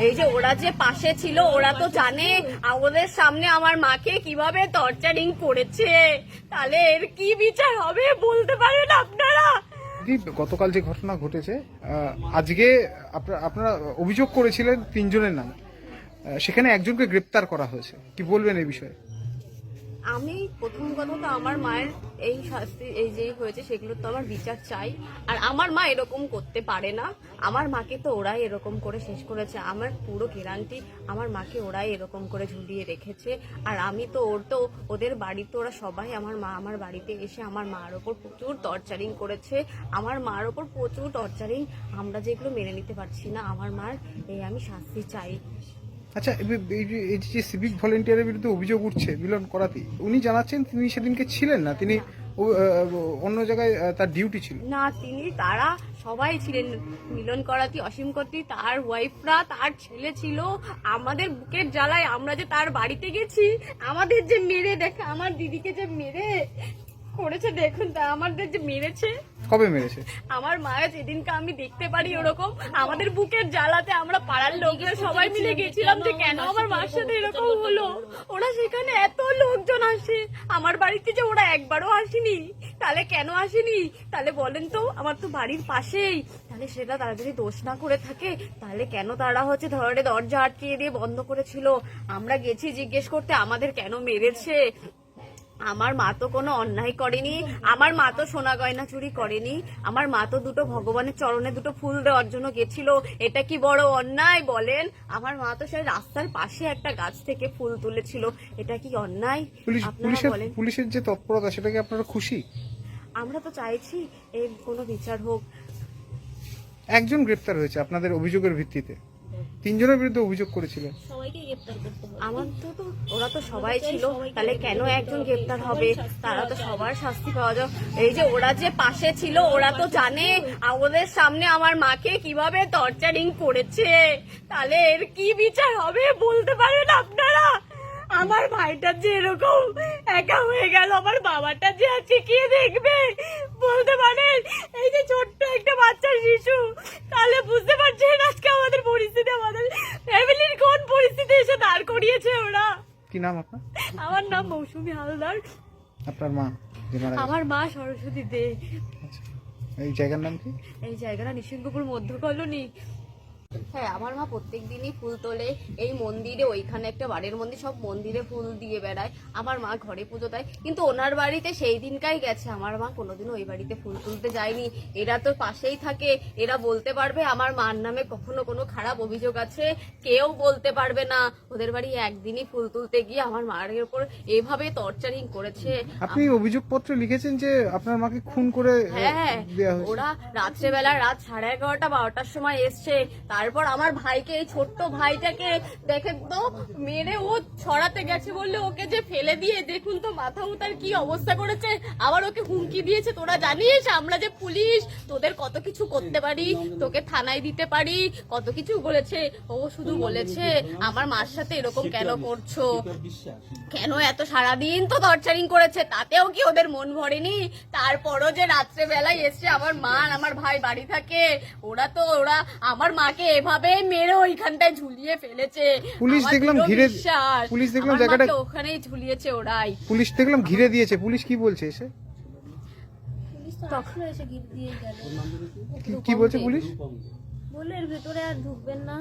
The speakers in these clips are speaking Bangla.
এই যে ওরা যে পাশে ছিল ওরা তো জানে আমাদের সামনে আমার মাকে কিভাবে টর্চারিং করেছে, তাহলে এর কি বিচার হবে বলতে পারেন আপনারা? গতকাল যে ঘটনা ঘটেছে, আজকে আপনারা অভিযোগ করেছিলেন 3 জনের নামে, সেখানে একজনকে গ্রেপ্তার করা হয়েছে, কি বলবেন এই বিষয়ে? আমি প্রথম কথা তো আমার মায়ের এই শাস্তি এই যে হয়েছে সেগুলো তো আমার বিচার চাই। আর আমার মা এরকম করতে পারে না, আমার মাকে তো ওরাই এরকম করে শেষ করেছে, আমার পুরো গ্যারান্টি আমার মাকে ওরাই এরকম করে ঝুলিয়ে রেখেছে। আর আমি তো ওদের বাড়িতে ওরা সবাই আমার বাড়িতে এসে আমার মার ওপর প্রচুর টর্চারিং করেছে, আমার মার ওপর প্রচুর টর্চারিং, আমরা যেগুলো মেনে নিতে পারছি না। আমার মার আমি শাস্তি চাই। আচ্ছা, এই যে সিভিক ভলেন্টিয়ারের বিরুদ্ধে অভিযোগ উঠছে মিলন করাতি, উনি জানাচ্ছেন তিনি সেদিনকে ছিলেন না, তিনি অন্য জায়গায় তার ডিউটি ছিল। না, তারা সবাই ছিলেন, মিলন করাতি, অসীম করাতি, তার ওয়াইফরা, তার ছেলে ছিল। আমাদের বুকের জ্বালায় আমরা যে তার বাড়িতে গেছি, আমাদের যে মেরে দেখে, আমার দিদিকে যে মেরে করেছে, দেখুন আমাদের যে মেরেছে। কবে মেরেছে? আমার মায়ের যেদিনকে আমি দেখতে পারি ওরকম, আমাদের বুকের জ্বালাতে আমরা পাড়ার লোকরা সবাই মিলে গেছিলাম যে কেন আমার মার সাথে এরকম হলো। ওরা সেখানে এত লোকজন আসে, আমার বাড়িতে যে ওরা একবারও আসেনি, তাহলে কেন আসেনি? তাহলে বলেন তো, আমার তো বাড়ির পাশেই, তাহলে সেটা তারা যদি দোষ না করে থাকে তাহলে কেন তারা ধরে দরজা আটকিয়ে দিয়ে বন্ধ করেছিল? আমরা গেছি জিজ্ঞেস করতে আমাদের কেন মেরেছে। আমার মা তো কোনো অন্যায় করেনি, আমার মা তো সোনা গয়না চুরি করেনি, আমার মা তো দুটো ভগবানের চরণে দুটো ফুল দেওয়ার জন্য গেছিল। এটা কি বড় অন্যায় বলেন? আমার মা তো সেই রাস্তার পাশে একটা গাছ থেকে ফুল তুলেছিল, এটা কি অন্যায়? পুলিশের যে তৎপরতা, সেটা কি আপনারা খুশি? আমরা তো চাইছি এর কোনো বিচার হোক। একজন গ্রেপ্তার হয়েছে আপনাদের অভিযোগের ভিত্তিতে, 3 জনের বিরুদ্ধে অভিযোগ করেছিলেন। আমার তো ওরা তো সবাই ছিল, তাহলে কেন একজন গ্রেপ্তার হবে? তারা তো সবার শাস্তি পাওয়া যায়। এই যে ওরা যে পাশে ছিল ওরা তো জানে আমাদের সামনে আমার মাকে কিভাবে টর্চারিং করেছে, তাহলে এর কি বিচার হবে বলতে পারেন আপনারা? আমার ভাইটা যে এরকম একা হয়ে গেল, আমার বাবাটা যে আছে কে দেখবে বলতে পারেন? এই যে ছোট্ট একটা বাচ্চা শিশু, তাহলে বুঝতে পারছেন আজকে আমাদের পরিস্থিতি, আমাদের ফ্যামিলির কোন পরিস্থিতি এসে দাঁড় করিয়েছে ওরা। কি নাম আপনার? আমার নাম মৌসুমী হালদার। আপনার মা? আমার মা সরস্বতী দে। এই জায়গার নাম কি? এই জায়গাটা নিশিঙ্গপুর মধ্য কলোনি। হ্যাঁ, আমার মা প্রত্যেক দিনই ফুল তোলে, এই মন্দিরে, ওইখানে একটা বাড়ির মন্দির, সব মন্দিরে ফুল দিয়ে বেড়ায়। আমার মা ঘরে পুজো দেয়, কিন্তু ওনার বাড়িতে সেই দিনকাই গেছে, আমার মা কোনোদিনও ওই বাড়িতে ফুল তুলতে যায়নি। এরা তো পাশেই থাকে, এরা বলতে পারবে আমার মার নামে কখনো কোনো খারাপ অভিযোগ আছে, কেউ বলতে পারবে না। ওদের বাড়ি একদিনই ফুল তুলতে গিয়ে আমার মায়ের উপর এভাবে টর্চারিং করেছে। আপনি অভিযোগপত্র লিখেছেন যে আপনার মাকে খুন করে দেয়া হয়েছে। ওরা রাত্রেবেলা রাত 11:30 12টার সময় এসছে, তারপর আমার ভাইকে, এই ছোট্ট ভাইটাকে দেখে তো মেরে ও ছড়াতে গেছে বললে ওকে যে ফেলে দিয়ে, দেখুন তো মাথা মুতার কি অবস্থা করেছে। আবার ওকে হুমকি দিয়েছে, তোরা জানিস আমরা যে পুলিশ, তোদের কত কিছু করতে পারি, তোকে থানায় দিতে পারি, কত কিছু বলেছে। ও শুধু বলেছে আমার মার সাথে এরকম কেন করছো, কেন এত সারাদিন তো টর্চারিং করেছে, তাতেও কি ওদের মন ভরেনি? তারপরও যে রাত্রেবেলায় এসছে, আমার মা আর আমার ভাই বাড়ি থাকে, ওরা আমার মাকে এভাবে মেরে ওইখানটায় ঝুলিয়ে ফেলেছে। পুলিশ দেখলাম ঘিরে, পুলিশ দেখলাম জায়গাটা ওখানেই ঝুলিয়েছে ওরাই। পুলিশ দেখলাম ঘিরে দিয়েছে, পুলিশ কি বলছে এসে? তখন এসে ঘিরে দিয়ে গেল। কি বলছে পুলিশ? বললে এর ভেতরে আর ঢুকবেন না।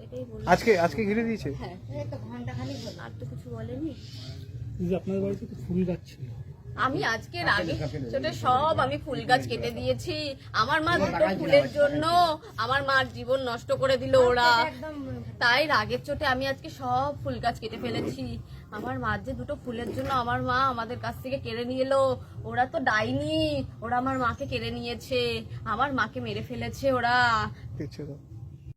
এটাই বলল। আজকে ঘিরে দিয়েছে। হ্যাঁ, একটা ঘন্টা খানিক হলো, আর তো কিছু বলেনি। আপনার বাড়িতে তো ফুল গাছ ছিল, আমি আজকে আগে ছোটে সব আমি ফুল গাছ কেটে দিয়েছি। আমার মা দুটো ফুলের জন্য আমার মার জীবন নষ্ট করে দিল ওরা, তাই রাগের চোটে আমি আজকে সব ফুল গাছ কেটে ফেলেছি। আমার মার যে দুটো ফুলের জন্য আমার মা আমাদের কাছ থেকে কেড়ে নিয়ে এলো। ওরা তো ডাইনি, ওরা আমার মাকে কেড়ে নিয়েছে, আমার মাকে মেরে ফেলেছে ওরা।